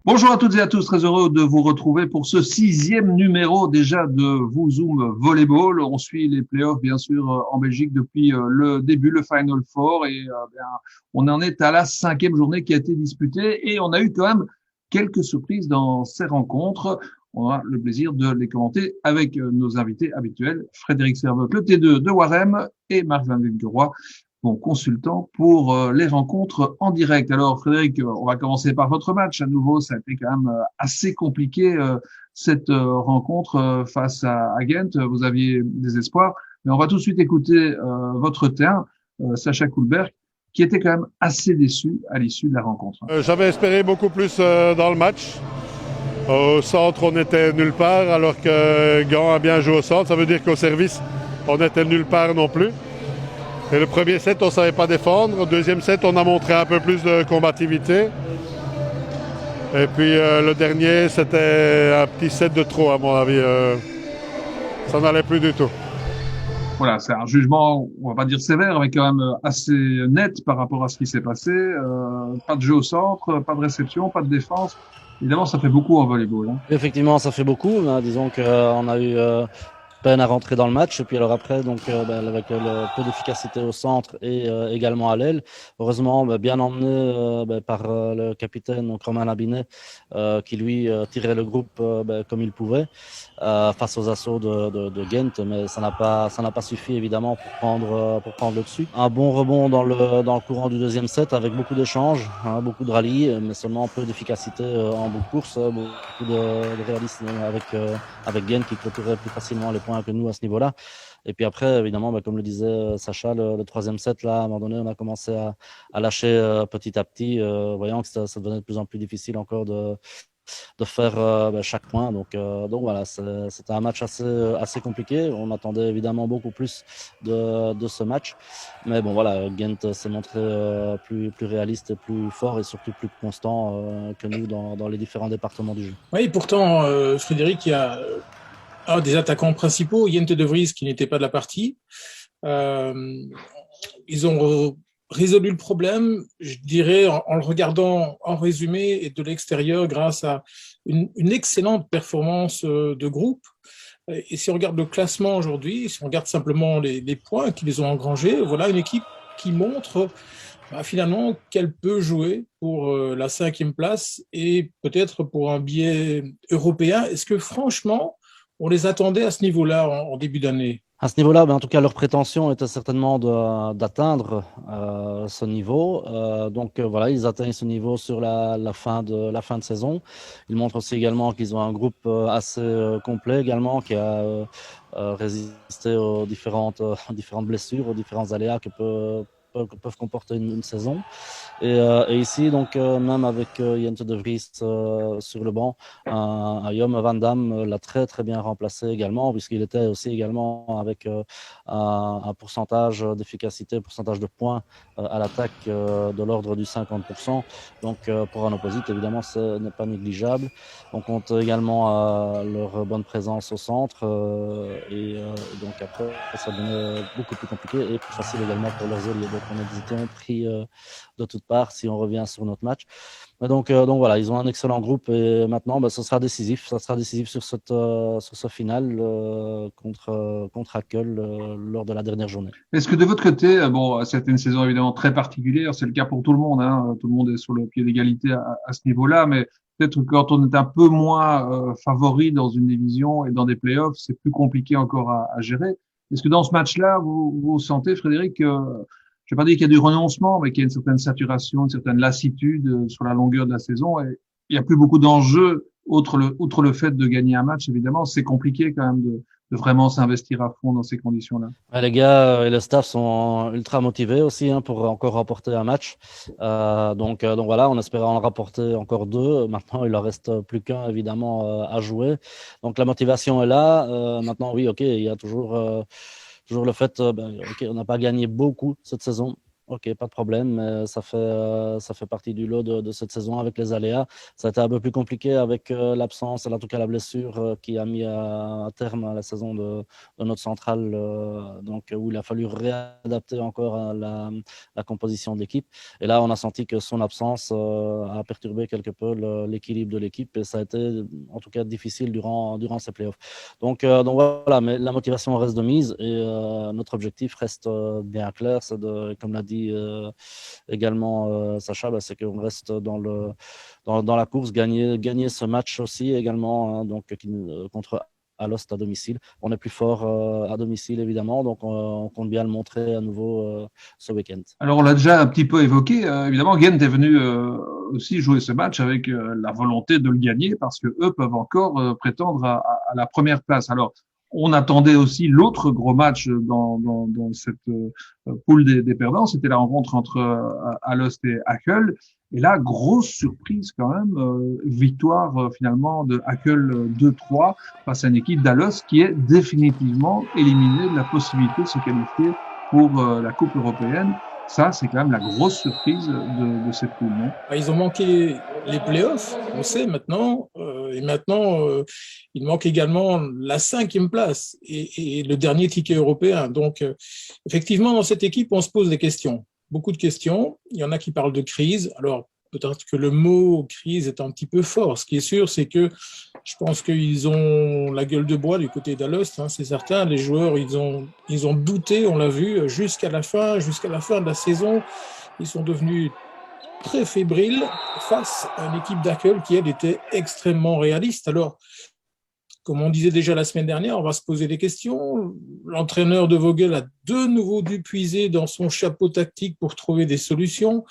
Bonjour à toutes et à tous, très heureux de vous retrouver pour ce 6e numéro déjà de WooZoom Volleyball. On suit les playoffs bien sûr en Belgique depuis le début, le Final Four et on en est à la 5e journée qui a été disputée et on a eu quand même quelques surprises dans ces rencontres. On a le plaisir de les commenter avec nos invités habituels, Frédéric Servotte, le T2 de Warem et Marc Van Vilkeroy, bon consultant pour les rencontres en direct. Alors Frédéric, on va commencer par votre match. À nouveau, ça a été quand même assez compliqué cette rencontre face à Ghent. Vous aviez des espoirs, mais on va tout de suite écouter votre terrain, Sacha Koulberg, qui était quand même assez déçu à l'issue de la rencontre. J'avais espéré beaucoup plus dans le match. Au centre, on était nulle part, alors que Gand a bien joué au centre. Ça veut dire qu'au service, on était nulle part non plus. Et le premier set, on ne savait pas défendre. Au deuxième set, on a montré un peu plus de combativité. Et puis le dernier, c'était un petit set de trop, à mon avis. Ça n'allait plus du tout. Voilà, c'est un jugement, on va pas dire sévère, mais quand même assez net par rapport à ce qui s'est passé. Pas de jeu au centre, pas de réception, pas de défense. Évidemment, ça fait beaucoup en volleyball, hein. Effectivement, ça fait beaucoup. Disons qu'on a eu peine à rentrer dans le match. Et puis alors après, donc avec le peu d'efficacité au centre et également à l'aile, heureusement bien emmené par le capitaine, donc Romain Labinet, qui lui tirait le groupe comme il pouvait face aux assauts de Ghent, mais ça n'a pas suffi évidemment pour prendre le dessus. Un bon rebond dans le courant du deuxième set avec beaucoup d'échanges, beaucoup de rallyes, mais seulement peu d'efficacité en bout de course, beaucoup de réalisme avec Ghent qui clôturait plus facilement les points que nous à ce niveau-là. Et puis après, évidemment, comme le disait Sacha, le troisième set, là, à un moment donné, on a commencé à lâcher petit à petit, voyant que ça devenait de plus en plus difficile encore de faire chaque point. Donc voilà, c'était un match assez compliqué. On attendait évidemment beaucoup plus de ce match. Mais bon, voilà, Ghent s'est montré plus réaliste et plus fort et surtout plus constant que nous dans les différents départements du jeu. Oui, pourtant, Frédéric, il y a un des attaquants principaux, Jente de Vries, qui n'était pas de la partie. Euh, Ils ont résolu le problème, je dirais, en le regardant en résumé et de l'extérieur grâce à une excellente performance de groupe. Et si on regarde le classement aujourd'hui, si on regarde simplement les points qu'ils ont engrangés, voilà une équipe qui montre finalement qu'elle peut jouer pour la 5e place et peut-être pour un billet européen. Est-ce que franchement, on les attendait à ce niveau-là en début d'année? À ce niveau-là, en tout cas, leur prétention était certainement d'atteindre ce niveau. Voilà, ils atteignent ce niveau sur la fin de saison. Ils montrent aussi également qu'ils ont un groupe assez complet également qui a résisté aux différentes blessures, aux différents aléas que peuvent comporter une saison. Et ici, donc, même avec Jente de Vries sur le banc, un Jom Van Dam l'a très très bien remplacé également, puisqu'il était aussi également avec un pourcentage d'efficacité, pourcentage de points à l'attaque de l'ordre du 50%. Donc, pour un opposite, évidemment, ce n'est pas négligeable. On compte également leur bonne présence au centre donc après, ça devenait beaucoup plus compliqué et plus facile également pour leurs alliés. Donc, on a été pris de toutes parts si on revient sur notre match. Mais donc voilà, ils ont un excellent groupe et maintenant, ce sera décisif. Ça sera décisif sur ce final contre Hackle lors de la dernière journée. Est-ce que de votre côté, bon, c'était une saison évidemment très particulière, c'est le cas pour tout le monde, hein, tout le monde est sur le pied d'égalité à ce niveau-là, mais peut-être que quand on est un peu moins favori dans une division et dans des playoffs, c'est plus compliqué encore à gérer. Est-ce que dans ce match-là, vous sentez, Frédéric, je vais pas dire qu'il y a du renoncement, mais qu'il y a une certaine saturation, une certaine lassitude sur la longueur de la saison et il n'y a plus beaucoup d'enjeux outre le fait de gagner un match, évidemment, c'est compliqué quand même de vraiment s'investir à fond dans ces conditions-là. Ouais, les gars et le staff sont ultra motivés aussi pour encore remporter un match. Donc voilà, on espérait en rapporter encore deux. Maintenant, il leur reste plus qu'un évidemment à jouer. Donc la motivation est là. Maintenant, oui, ok, il y a toujours le fait, ok, on n'a pas gagné beaucoup cette saison. Ok, pas de problème. Mais ça fait partie du lot de cette saison avec les aléas. Ça a été un peu plus compliqué avec l'absence, en tout cas la blessure qui a mis à terme à la saison de notre centrale, donc où il a fallu réadapter encore la composition d'équipe. Et là, on a senti que son absence a perturbé quelque peu l'équilibre de l'équipe et ça a été en tout cas difficile durant ces playoffs. Donc voilà, mais la motivation reste de mise et notre objectif reste bien clair, c'est de, comme l'a dit également Sacha, bah, c'est qu'on reste dans la course, gagner ce match aussi également, hein, donc contre Alost à domicile. On est plus fort à domicile évidemment, donc on compte bien le montrer à nouveau ce week-end. Alors, on l'a déjà un petit peu évoqué. Évidemment, Ghent est venu aussi jouer ce match avec la volonté de le gagner parce que eux peuvent encore prétendre à la première place. Alors, on attendait aussi l'autre gros match dans cette poule des perdants. C'était la rencontre entre Alost et Hakel. Et là, grosse surprise quand même, victoire finalement de Hakel 2-3 face à une équipe d'Alost qui est définitivement éliminée de la possibilité de se qualifier pour la Coupe européenne. Ça, c'est quand même la grosse surprise de cette poule, non? Ils ont manqué les playoffs, on sait maintenant, et maintenant, il manque également la 5e place et le dernier ticket européen. Donc, effectivement, dans cette équipe, on se pose des questions, beaucoup de questions. Il y en a qui parlent de crise. Alors, peut-être que le mot crise est un petit peu fort. Ce qui est sûr, c'est que je pense qu'ils ont la gueule de bois du côté d'Alost, hein, c'est certain. Les joueurs, ils ont douté, on l'a vu, jusqu'à la fin de la saison. Ils sont devenus très fébriles face à une équipe d'Hakel qui, elle, était extrêmement réaliste. Alors, comme on disait déjà la semaine dernière, on va se poser des questions. L'entraîneur de Vogel a de nouveau dû puiser dans son chapeau tactique pour trouver des solutions.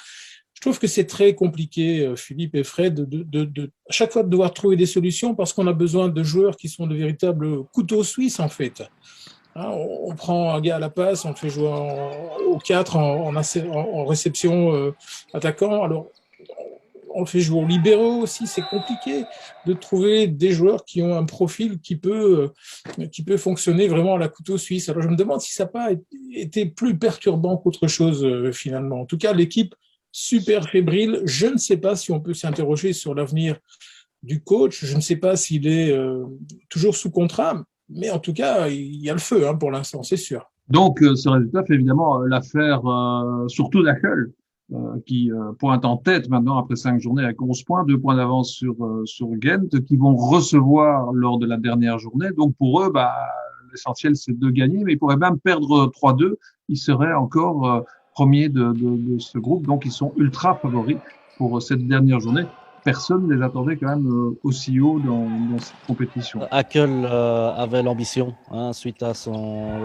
Je trouve que c'est très compliqué, Philippe et Fred, à chaque fois de devoir trouver des solutions parce qu'on a besoin de joueurs qui sont de véritables couteaux suisses, en fait. Hein, on prend un gars à la passe, on le fait jouer au 4 en réception attaquant. Alors, on le fait jouer aux libéraux aussi. C'est compliqué de trouver des joueurs qui ont un profil qui peut fonctionner vraiment à la couteau suisse. Alors, je me demande si ça n'a pas été plus perturbant qu'autre chose, finalement. En tout cas, l'équipe super fébrile. Je ne sais pas si on peut s'interroger sur l'avenir du coach. Je ne sais pas s'il est toujours sous contrat. Mais en tout cas, il y a le feu pour l'instant, c'est sûr. Donc, ce résultat fait évidemment l'affaire surtout d'Hakel, qui pointe en tête maintenant après 5 journées avec 11 points, 2 points d'avance sur Ghent, qui vont recevoir lors de la dernière journée. Donc, pour eux, l'essentiel, c'est de gagner, mais ils pourraient même perdre 3-2. Ils seraient encore premiers de ce groupe. Donc, ils sont ultra favoris pour cette dernière journée. Personne ne les attendait quand même aussi haut dans cette compétition. Hakel avait l'ambition suite à son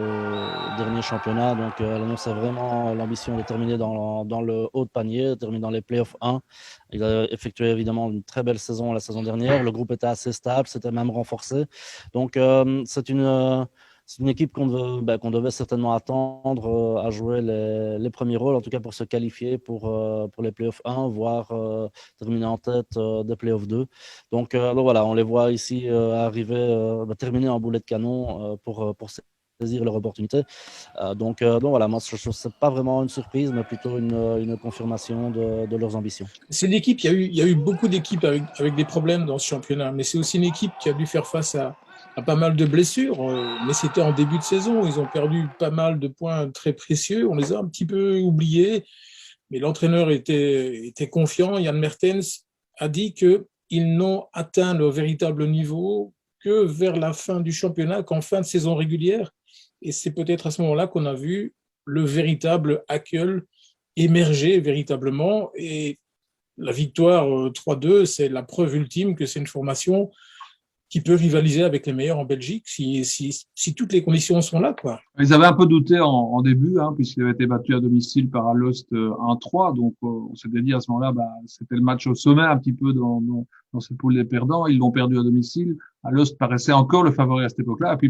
dernier championnat. Donc, elle annonçait vraiment l'ambition de terminer dans le haut de panier, de terminer dans les playoffs 1. Il a effectué évidemment une très belle saison la saison dernière. Le groupe était assez stable, c'était même renforcé. Donc, c'est une équipe qu'on devait certainement attendre à jouer les premiers rôles, en tout cas pour se qualifier pour les playoffs 1, voire terminer en tête des playoffs 2. Donc voilà, on les voit ici arriver, terminer en boulet de canon pour saisir leur opportunité. Donc voilà, moi je trouve que c'est pas vraiment une surprise, mais plutôt une confirmation de leurs ambitions. C'est une équipe, il y a eu beaucoup d'équipes avec des problèmes dans ce championnat, mais c'est aussi une équipe qui a dû faire face à pas mal de blessures, mais c'était en début de saison. Ils ont perdu pas mal de points très précieux. On les a un petit peu oubliés, mais l'entraîneur était confiant. Jan Mertens a dit qu'ils n'ont atteint leur véritable niveau que vers la fin du championnat, qu'en fin de saison régulière. Et c'est peut-être à ce moment-là qu'on a vu le véritable Hakel émerger véritablement. Et la victoire 3-2, c'est la preuve ultime que c'est une formation qui peut rivaliser avec les meilleurs en Belgique si toutes les conditions sont là, quoi. Ils avaient un peu douté en début, puisqu'ils avaient été battus à domicile par Alost 1-3. Donc, on s'était dit à ce moment-là, c'était le match au sommet un petit peu dans cette poule des perdants. Ils l'ont perdu à domicile. Alost paraissait encore le favori à cette époque-là. Et puis,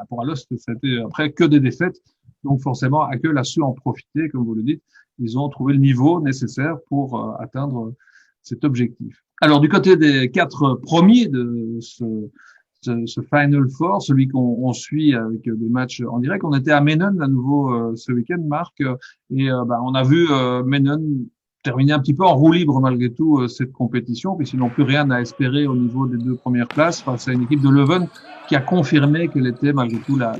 pour Alost, c'était après que des défaites. Donc, forcément, Hakel a su en profiter, comme vous le dites. Ils ont trouvé le niveau nécessaire pour atteindre cet objectif. Alors, du côté des 4 premiers de ce Final Four, celui qu'on suit avec des matchs en direct. On était à Menon à nouveau ce week-end, Marc, et on a vu Menon terminer un petit peu en roue libre malgré tout cette compétition, puisqu'ils n'ont plus rien à espérer au niveau des 2 premières places face à une équipe de Leuven qui a confirmé qu'elle était malgré tout la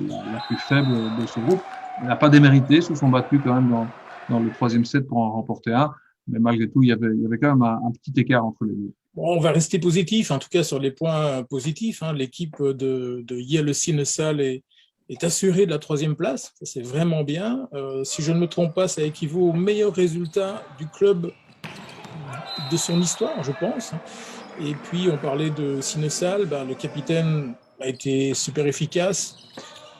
plus faible de ce groupe. Elle n'a pas démérité, se sont battus quand même dans le 3e set pour en remporter un, mais malgré tout, il y avait quand même un petit écart entre les deux. Bon, on va rester positif, en tout cas sur les points positifs. L'équipe de Yale Sinesal est assurée de la 3e place. Ça, c'est vraiment bien. Si je ne me trompe pas, ça équivaut au meilleur résultat du club de son histoire, je pense. Et puis, on parlait de Sinesal. Le capitaine a été super efficace.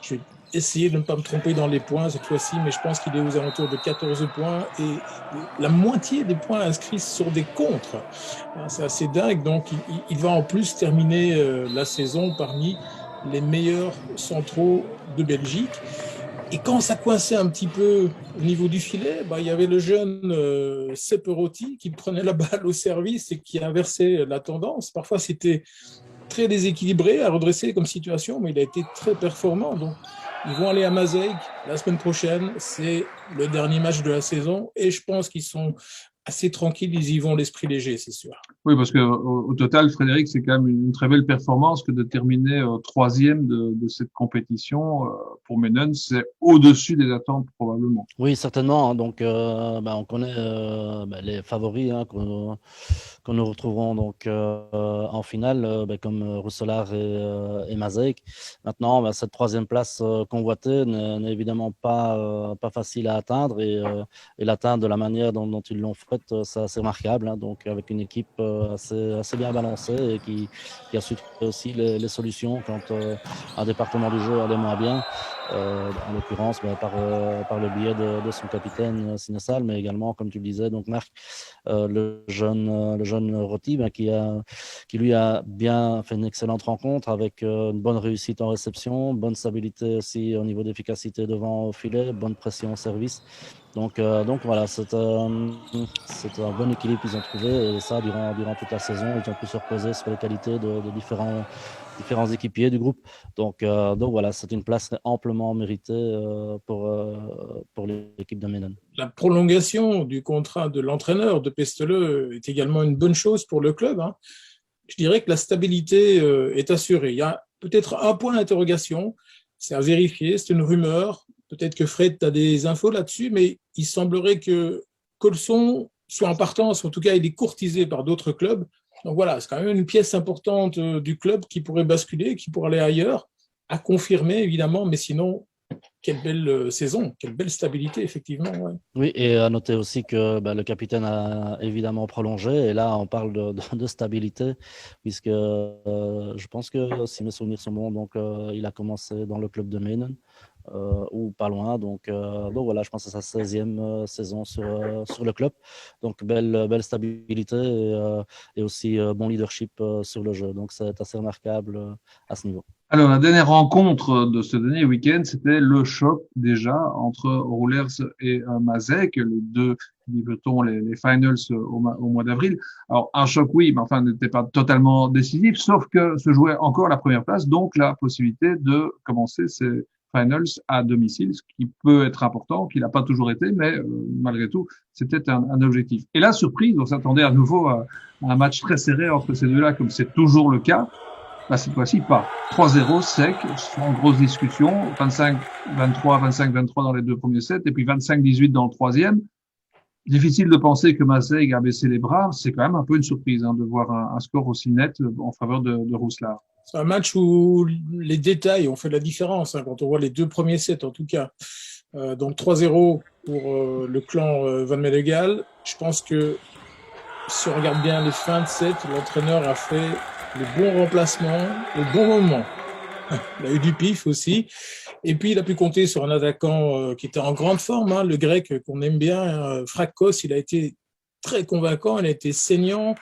Je vais essayer de ne pas me tromper dans les points cette fois-ci, mais je pense qu'il est aux alentours de 14 points et la moitié des points inscrits sur des contres. C'est assez dingue. Donc, il va en plus terminer la saison parmi les meilleurs centraux de Belgique. Et quand ça coinçait un petit peu au niveau du filet, il y avait le jeune Sepperotti qui prenait la balle au service et qui inversait la tendance. Parfois, c'était très déséquilibré à redresser comme situation, mais il a été très performant. Donc, ils vont aller à Maaseik la semaine prochaine. C'est le dernier match de la saison et je pense qu'ils sont assez tranquilles. Ils y vont l'esprit léger, c'est sûr. Oui, parce que au total, Frédéric, c'est quand même une très belle performance que de terminer 3e de cette compétition pour Menon. C'est au-dessus des attentes probablement. Oui, certainement. Donc, on connaît les favoris que nous retrouverons donc en finale, comme Roeselare et Maaseik. Maintenant, cette 3e place convoitée n'est évidemment pas facile à atteindre et l'atteindre de la manière dont ils l'ont faite, c'est assez remarquable. Donc, avec une équipe assez bien balancée et qui a su trouver aussi les solutions quand un département du jeu allait moins bien. En l'occurrence par le biais de son capitaine Sinesal, mais également, comme tu le disais, donc Marc, le jeune Roti, qui lui a bien fait une excellente rencontre avec une bonne réussite en réception, bonne stabilité aussi au niveau d'efficacité devant au filet, bonne pression au service. Donc voilà, c'est un bon équilibre qu'ils ont trouvé et ça durant toute la saison. Ils ont pu se reposer sur les qualités de différents équipiers du groupe. Donc voilà, c'est une place amplement méritée pour l'équipe de Menon. La prolongation du contrat de l'entraîneur de Pesteleu est également une bonne chose pour le club. Je dirais que la stabilité est assurée. Il y a peut-être un point d'interrogation, c'est à vérifier, c'est une rumeur. Peut-être que Fred, tu as des infos là-dessus, mais il semblerait que Colson soit en partance, en tout cas il est courtisé par d'autres clubs. Donc voilà, c'est quand même une pièce importante du club qui pourrait basculer, qui pourrait aller ailleurs, à confirmer évidemment, mais sinon, quelle belle saison, quelle belle stabilité effectivement. Ouais. Oui, et à noter aussi que le capitaine a évidemment prolongé, et là on parle de stabilité, puisque je pense que si mes souvenirs sont bons, donc il a commencé dans le club de Menon. Ou pas loin. Donc voilà, je pense que c'est sa 16e saison sur le club. Donc belle stabilité et aussi bon leadership sur le jeu. Donc c'est assez remarquable à ce niveau. Alors, la dernière rencontre de ce dernier week-end, c'était le choc déjà entre Roulers et Maaseik, les deux débutons les finals au mois d'avril. Alors, un choc, oui, mais enfin, n'était pas totalement décisif, sauf que se jouait encore la première place, donc la possibilité de commencer ces finals à domicile, ce qui peut être important, qui n'a pas toujours été, mais malgré tout, c'était un objectif. Et la surprise, on s'attendait à nouveau à un match très serré entre ces deux-là, comme c'est toujours le cas. Cette fois-ci, pas. 3-0 sec, sans grosse discussion, 25-23, 25-23 dans les 2 premiers sets, et puis 25-18 dans le 3e. Difficile de penser que Maaseik a baissé les bras. C'est quand même un peu une surprise de voir un score aussi net en faveur de Roeselare. C'est un match où les détails ont fait la différence, quand on voit les 2 premiers sets en tout cas. Donc 3-0 pour le clan Van Menegal. Je pense que si on regarde bien les fins de set, l'entraîneur a fait les bons remplacements au bon moment. Il a eu du pif aussi. Et puis, il a pu compter sur un attaquant qui était en grande forme, le grec qu'on aime bien, Frakos. Il a été très convaincant, il a été saignant.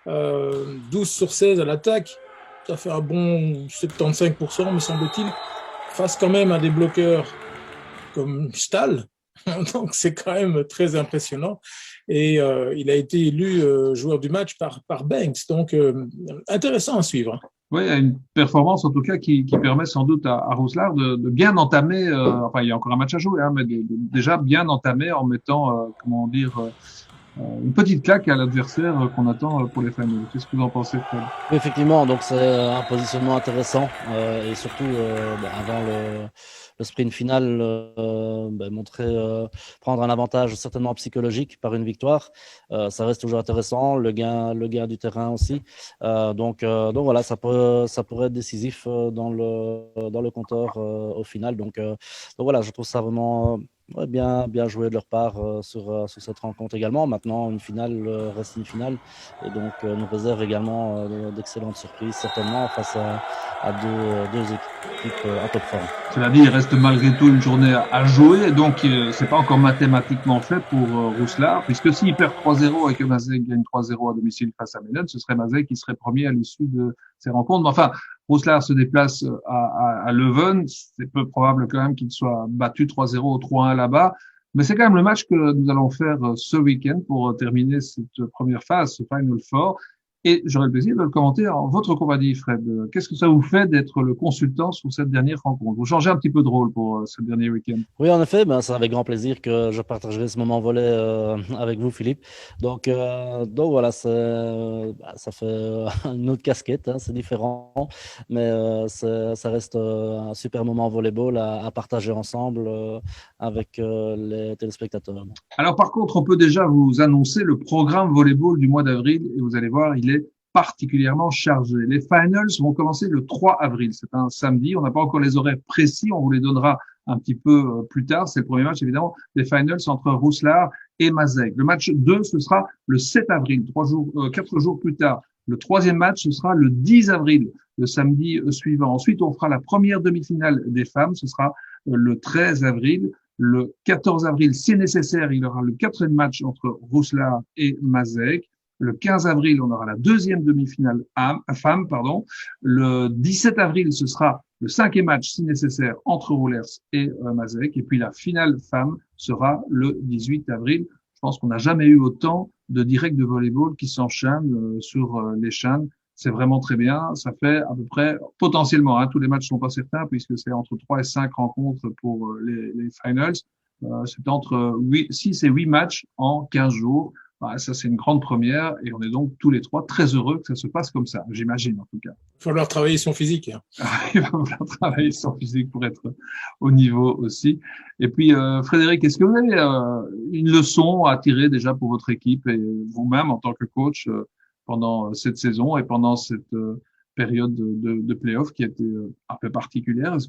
12 sur 16 à l'attaque. Ça fait un bon 75%, me semble-t-il, face quand même à des bloqueurs comme Stahl. Donc, c'est quand même très impressionnant. Et il a été élu joueur du match par Banks. Donc, intéressant à suivre. Oui, il y a une performance en tout cas qui permet sans doute à Rousselard de bien entamer, enfin il y a encore un match à jouer, hein, mais déjà bien entamer en mettant, comment dire, une petite claque à l'adversaire qu'on attend pour les finals. Qu'est-ce que vous en pensez, Fred? Oui, effectivement, donc c'est un positionnement intéressant et surtout avant le sprint final, montrer, prendre un avantage certainement psychologique par une victoire, ça reste toujours intéressant. Le gain du terrain aussi. Donc voilà, ça pourrait être décisif dans le compteur au final. Donc voilà, je trouve ça vraiment ouais, bien joué de leur part sur cette rencontre également. Maintenant, une finale reste une finale. Et donc, nous réserve également d'excellentes surprises, certainement, face à deux équipes en top forme. Cela dit, il reste malgré tout une journée à jouer, donc c'est pas encore mathématiquement fait pour Rousselard, puisque s'il perd 3-0 et que Mazej gagne 3-0 à domicile face à Menen, ce serait Mazej qui serait premier à l'issue de ces rencontres. Mais enfin, Rousselard se déplace à Leuven, c'est peu probable quand même qu'il soit battu 3-0 ou 3-1 là-bas. Mais c'est quand même le match que nous allons faire ce week-end pour terminer cette première phase, ce Final Four. Et j'aurai le plaisir de le commenter en votre compagnie, Fred. Qu'est-ce que ça vous fait d'être le consultant sur cette dernière rencontre? Vous changez un petit peu de rôle pour ce dernier week-end. Oui, en effet, c'est avec grand plaisir que je partagerai ce moment volet avec vous, Philippe. Donc voilà, ça fait une autre casquette, hein, c'est différent, mais ça reste un super moment volleyball à partager ensemble avec les téléspectateurs. Alors par contre, on peut déjà vous annoncer le programme volleyball du mois d'avril et vous allez voir, il est particulièrement chargé. Les finals vont commencer le 3 avril, c'est un samedi, on n'a pas encore les horaires précis, on vous les donnera un petit peu plus tard, c'est le premier match évidemment, les finals entre Rousselard et Mazej. Le match 2, ce sera le 7 avril, 4 jours plus tard. Le troisième match, ce sera le 10 avril, le samedi suivant. Ensuite, on fera la première demi-finale des femmes, ce sera le 13 avril. Le 14 avril, si nécessaire, il y aura le quatrième match entre Rousselard et Mazej. Le 15 avril, on aura la deuxième demi-finale femme, pardon. Le 17 avril, ce sera le cinquième match, si nécessaire, entre Roulers et Mazej. Et puis la finale femme sera le 18 avril. Je pense qu'on n'a jamais eu autant de directs de volleyball qui s'enchaînent sur les chaînes. C'est vraiment très bien. Ça fait à peu près, potentiellement, hein, tous les matchs sont pas certains puisque c'est entre 3 et 5 rencontres pour les finals. C'est entre 6 et 8 matchs en 15 jours. Ça, c'est une grande première et on est donc tous les trois très heureux que ça se passe comme ça, j'imagine en tout cas. Il va falloir travailler son physique. Il va falloir travailler son physique pour être au niveau aussi. Et puis, Frédéric, est-ce que vous avez une leçon à tirer déjà pour votre équipe et vous-même en tant que coach pendant cette saison et pendant cette période de play-off qui a été un peu particulière? Est-ce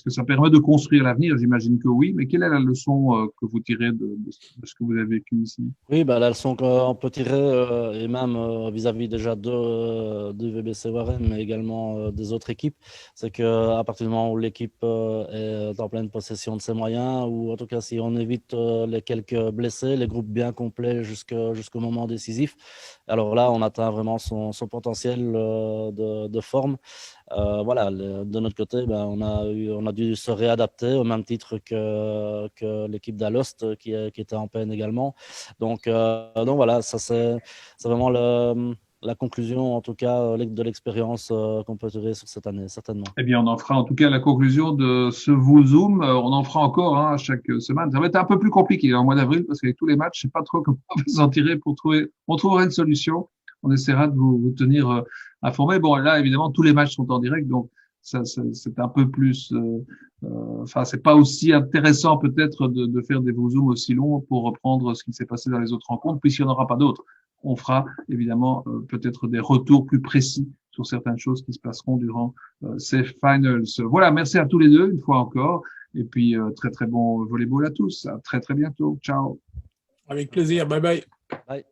que ça permet de construire l'avenir? J'imagine que oui, mais quelle est la leçon que vous tirez de ce que vous avez vécu ici? Oui, la leçon qu'on peut tirer, et même vis-à-vis déjà de VBC Warren, mais également des autres équipes, c'est qu'à partir du moment où l'équipe est en pleine possession de ses moyens, ou en tout cas si on évite les quelques blessés, les groupes bien complets jusqu'au moment décisif, alors là, on atteint vraiment son potentiel de forme. De notre côté, on a dû se réadapter au même titre que l'équipe d'Alost qui était en peine également. Donc voilà, ça c'est vraiment la conclusion, en tout cas, de l'expérience qu'on peut tirer sur cette année, certainement. Eh bien, on en fera en tout cas la conclusion de ce Zoom. On en fera encore chaque semaine. Ça va être un peu plus compliqué en mois d'avril parce qu'avec tous les matchs, je sais pas trop comment on va s'en tirer on trouvera une solution. On essaiera de vous tenir informés. Bon, là, évidemment, tous les matchs sont en direct, donc c'est un peu plus. C'est pas aussi intéressant peut-être de faire des Zooms aussi longs pour reprendre ce qui s'est passé dans les autres rencontres, puisqu'il n'y en aura pas d'autres. On fera évidemment peut-être des retours plus précis sur certaines choses qui se passeront durant ces finals. Voilà, merci à tous les deux une fois encore, et puis très très bon volleyball à tous. À très très bientôt. Ciao. Avec plaisir. Bye bye. Bye.